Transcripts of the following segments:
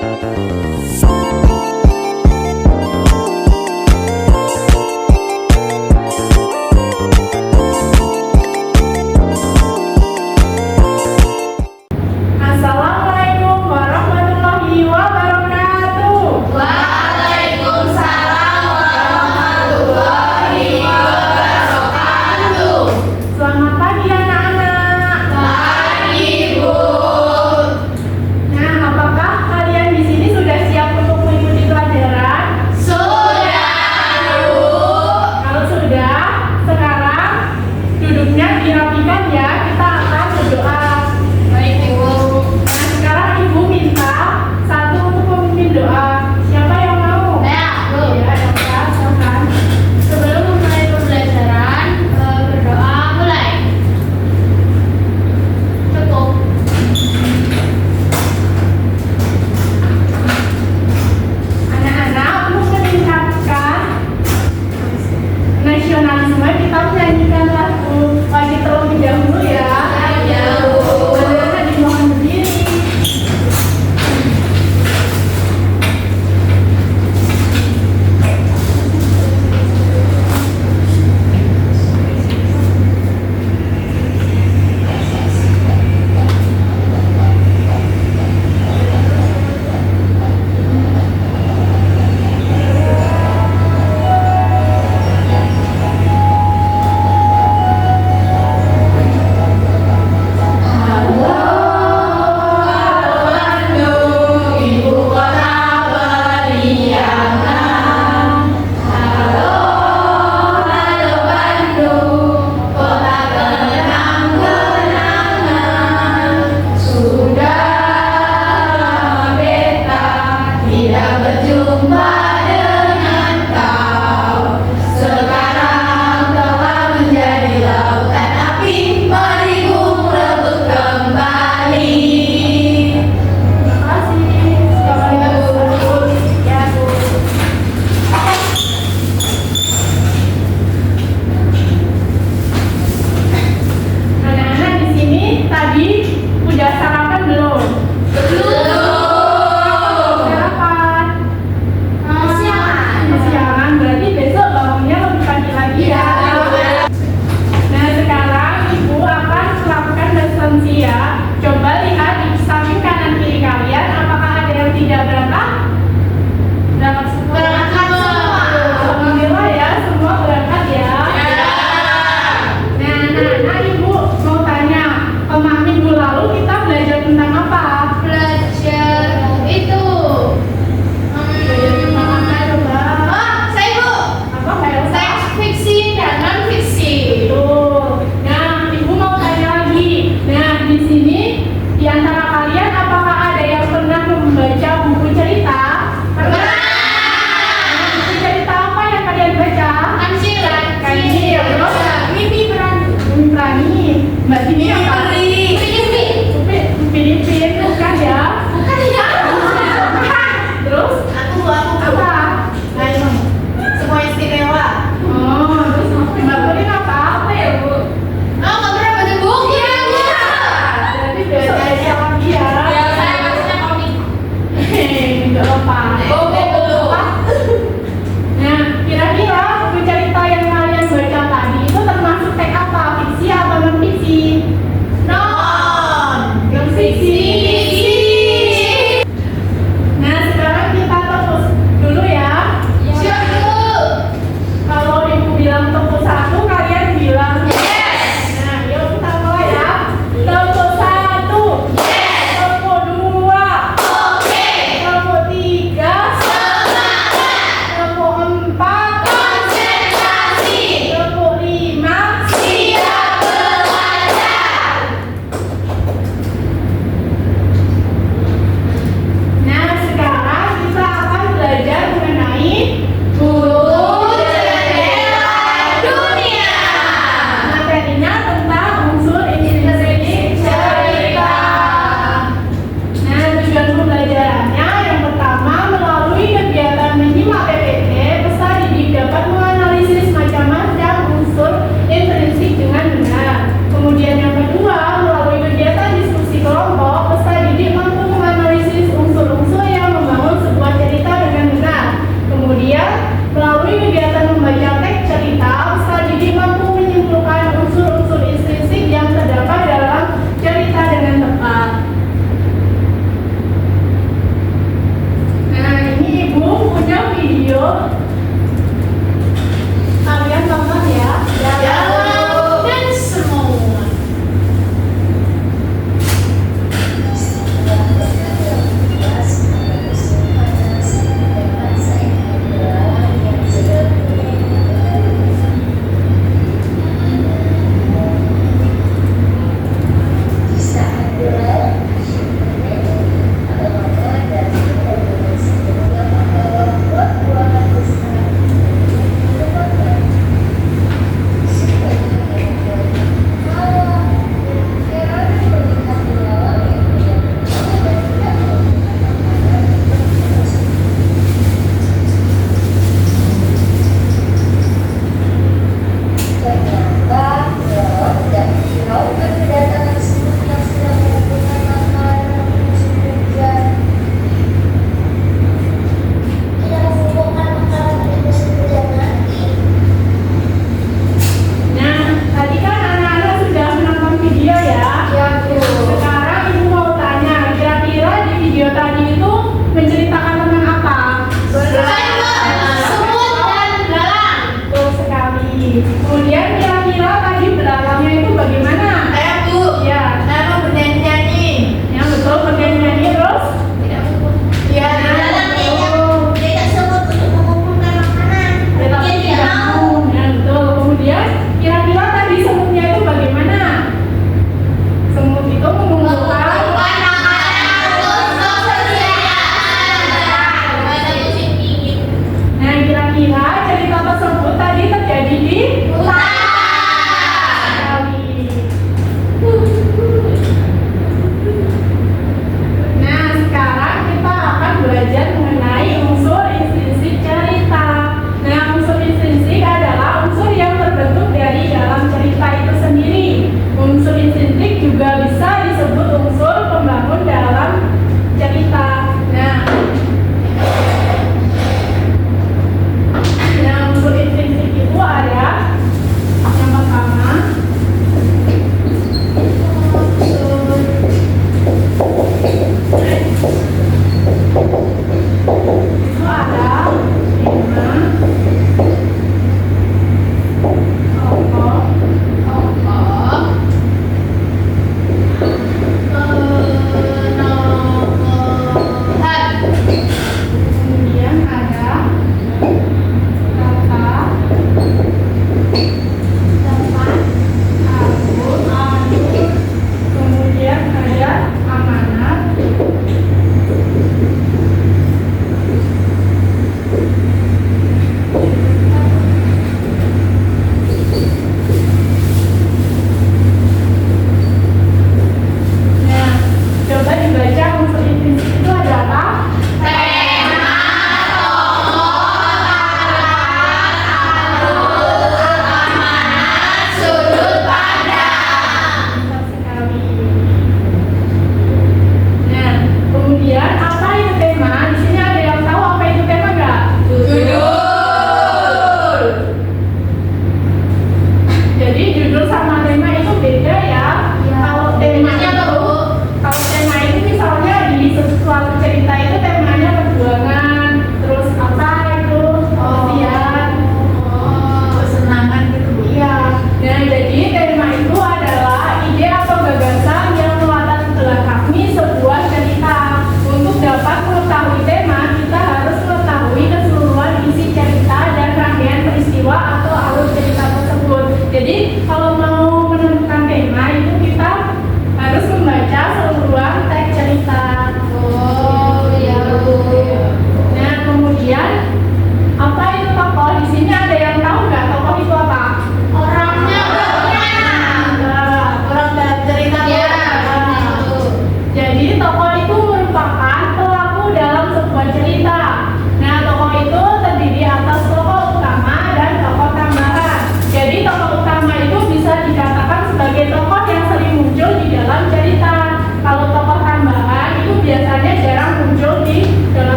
Assalamualaikum warahmatullahi wabarakatuh. Waalaikumsalam warahmatullahi wabarakatuh. Selamat pagi anak-anak. Pagi, Bu. Nah, apakah kalian di sini sudah siap untuk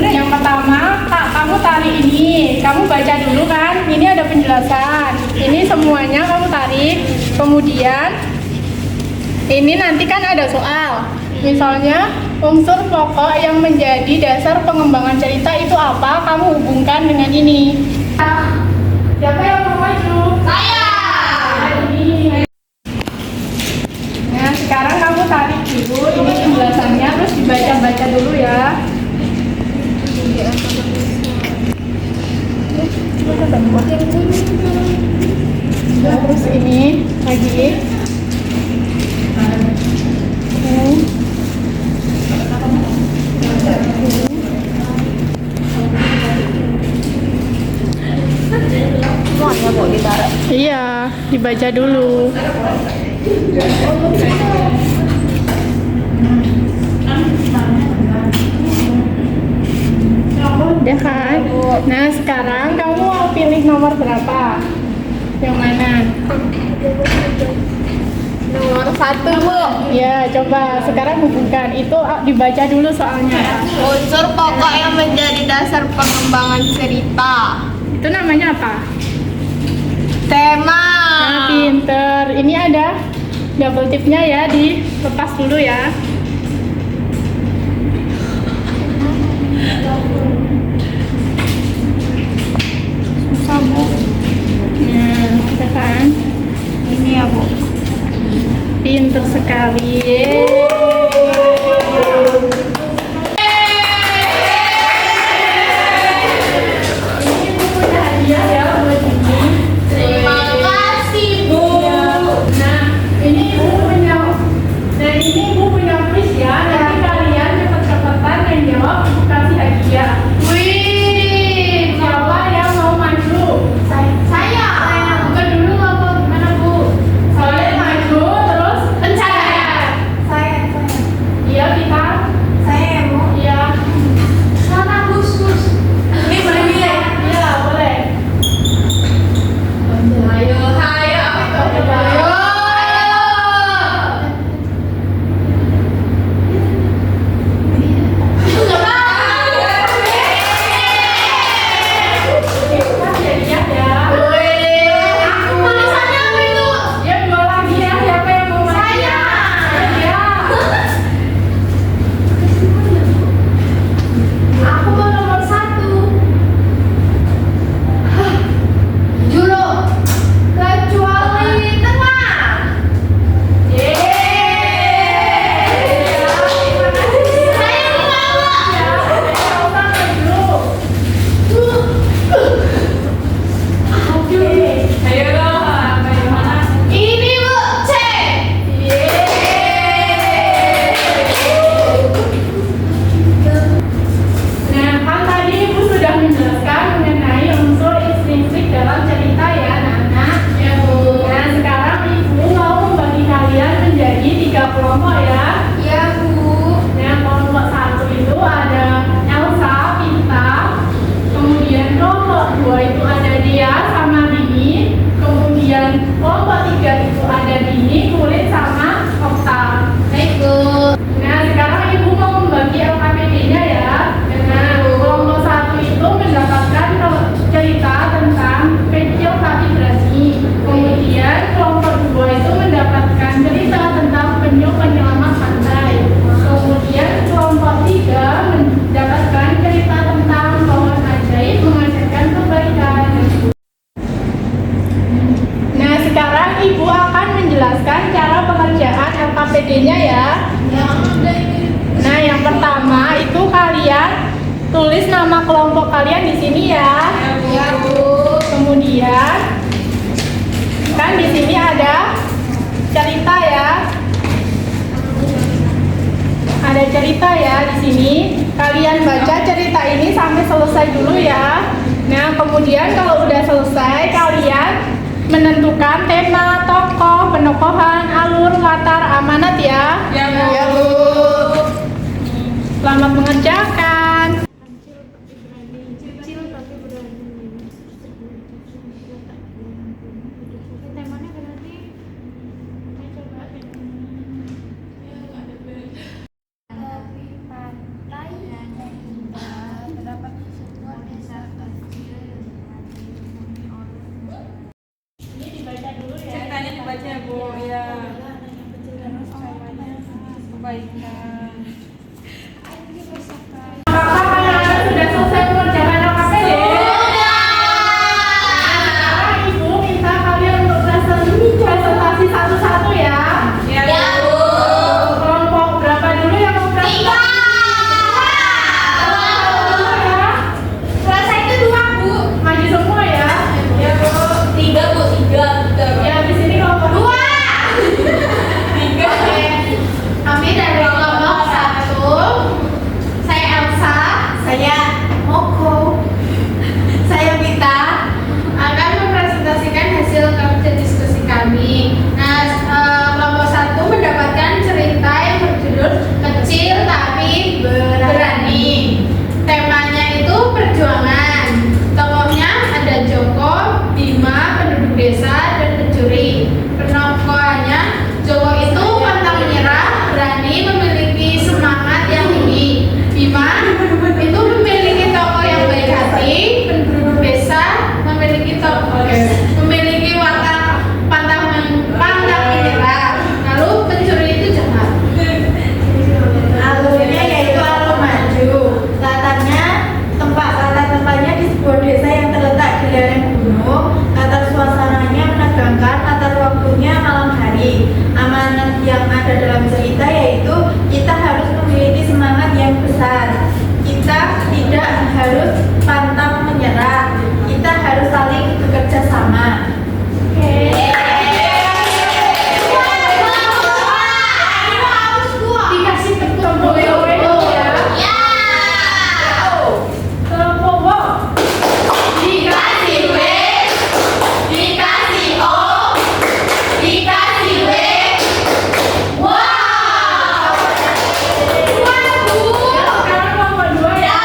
Yang pertama, Kak, kamu tarik ini. Kamu baca dulu kan. Ini ada penjelasan. Ini semuanya kamu tarik. Kemudian ini nanti kan ada soal. Misalnya unsur pokok yang menjadi dasar pengembangan cerita itu apa? Kamu hubungkan dengan ini. Siapa yang mau maju? Saya. Ini. Nah, sekarang kamu tarik dulu ini penjelasannya, terus dibaca-baca dulu ya. Nah, terus ini lagi. Semuanya mau ditaruh. Iya, dibaca dulu. Udah kan? Nah, sekarang kamu mau pilih nomor berapa? Yang mana? Nomor 1, Bu. Ya, coba sekarang hubungkan. Itu dibaca dulu soalnya. Unsur pokok yang menjadi dasar pengembangan cerita. Itu namanya apa? Tema. Nah, pinter. Ini ada double tipnya ya, dilepas dulu ya. Susah, Bu. Nah, udah kan? Ini ya, Bu. Pinter sekali. Ini buku hadiah ya buat ini. Terima kasih, Bu. Nah, ini ibu punya. Nah, ini ibu punya kuis ya. Nanti kalian cepet-cepetan yang jawab, ibu kasih hadiah. Wih. Siapa yang mau maju? Saya. Buka dulu apa gimana Bu? Saya maju terus pencarian. Saya. Iya kita. Saya yang mau. Iya. Sana, Gus. Ini boleh milih. Iya boleh. Ayo, ayo. Ayo. Kita hadiah ya. Tulisannya apa itu? Ya dua lagi ya. Siapa yang mau maju? Saya. Iya. Aku mau nomor 1. Juro. Kecuali tengah. Saya mau. Ini, Bu. C. Nah, kan tadi Ibu sudah menjelaskan mengenai unsur intrinsik dalam cerita ya, anak-anak. Ya, Bu. Nah, sekarang Ibu mau membagi kalian menjadi 3 kelompok ya. Ya, Bu. Nah, kelompok 1 itu ada Elsa, Pinta. Kemudian kelompok 2 itu ada Dia sama Dini. Kemudian kelompok 3 itu ada Dini, Kulit sama Okta. Baik, Bu. Nah, sekarang Ibu mau membagi LKPD-nya ya. Nah, kelompok 1 itu mendapatkan cerita tentang pensil tapi berani. Kemudian kelompok 2 itu mendapatkan cerita tentang penyu penyelamat pantai. Kemudian kelompok 3 mendapatkan cerita tentang pohon ajaib mengajarkan kebaikan. Nah, sekarang Ibu akan menjelaskan cara pengerjaan LKPD-nya ya. Nah, yang pertama itu kalian tulis nama kelompok kalian di sini ya. Ya, Bu. Kemudian kan di sini ada cerita ya. Ada cerita ya di sini. Kalian baca cerita ini sampai selesai dulu ya. Nah, kemudian kalau udah selesai kalian menentukan tema, tokoh, penokohan, alur, latar, amanat ya. Ya, Bu. Ya, Bu. Selamat mengerjakan. Tepi pantai dan indah. harus pantang menyerah. Kita harus saling bekerja sama. Dikasih tepung boleh ya. Tepung Dikasih W, dikasih O, dikasih W. Wow! Sekarang kelompok 2 ya.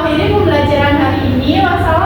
akhiri pembelajaran hari ini. Wassalamualaikum